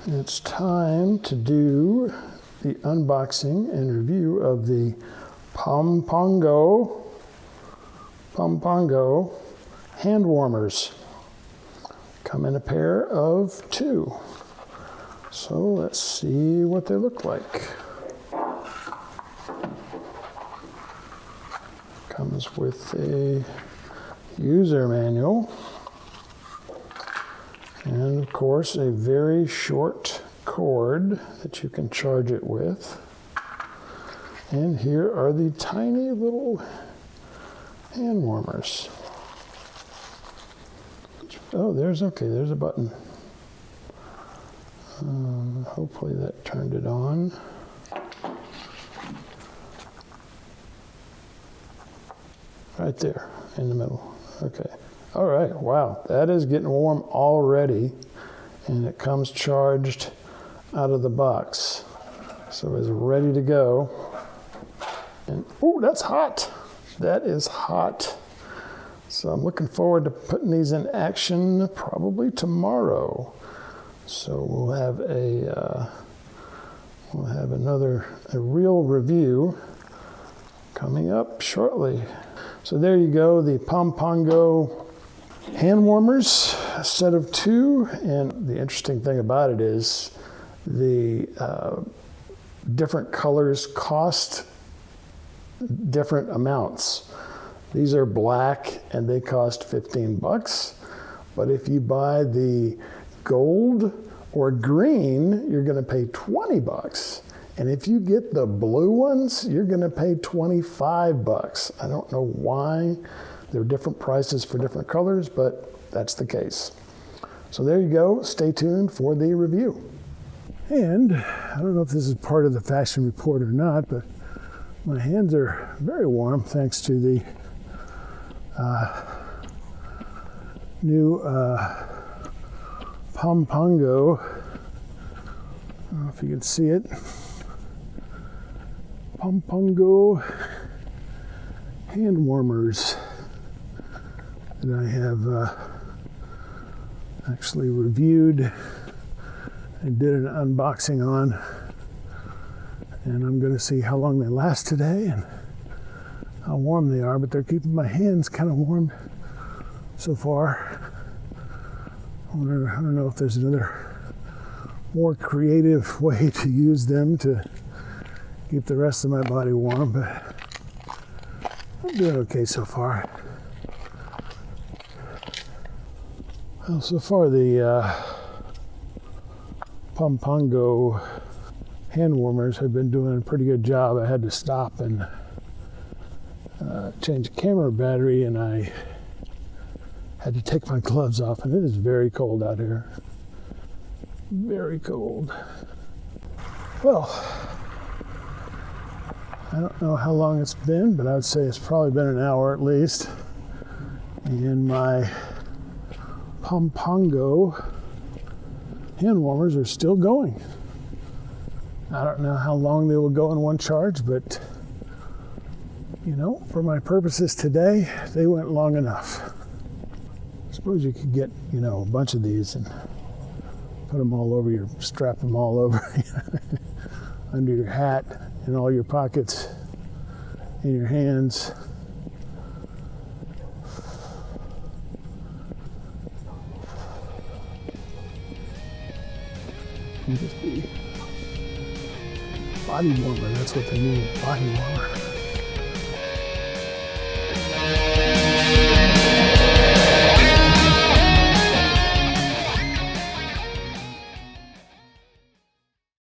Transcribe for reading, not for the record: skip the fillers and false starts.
It's time to do the unboxing and review of the Pompongo hand warmers. Come in a pair of 2. So let's see what they look like. Comes with a user manual. And of course, a very short cord that you can charge it with. And here are the tiny little hand warmers. Oh, there's a button. Hopefully that turned it on. Right there in the middle. Okay. All right, wow, that is getting warm already, and it comes charged out of the box. So it's ready to go. And oh, that's hot. That is hot. So I'm looking forward to putting these in action probably tomorrow. So we'll have a real review coming up shortly. So there you go, the Pompongo hand warmers, a set of 2, and the interesting thing about it is the different colors cost different amounts. These are black and they cost $15, but if you buy the gold or green, you're going to pay $20. And if you get the blue ones, you're going to pay $25. I don't know why. There are different prices for different colors, but that's the case. So there you go. Stay tuned for the review. And I don't know if this is part of the fashion report or not, but my hands are very warm thanks to the new Pompongo. I don't know if you can see it. Pompongo hand warmers that I have actually reviewed and did an unboxing on, and I'm going to see how long they last today and how warm they are, but they're keeping my hands kind of warm so far. I don't know if there's another more creative way to use them to keep the rest of my body warm, but I'm doing okay so far. Well, so far the Pompongo hand warmers have been doing a pretty good job. I had to stop and change the camera battery, and I had to take my gloves off, and it is very cold out here. Very cold. Well, I don't know how long it's been, but I would say it's probably been an hour at least. And my Pompongo hand warmers are still going. I don't know how long they will go in one charge, but you know, for my purposes today, they went long enough. I suppose you could get, you know, a bunch of these and put them all over strap them all over under your hat, in all your pockets, in your hands. Just be body warmer, that's what they need, body warmer.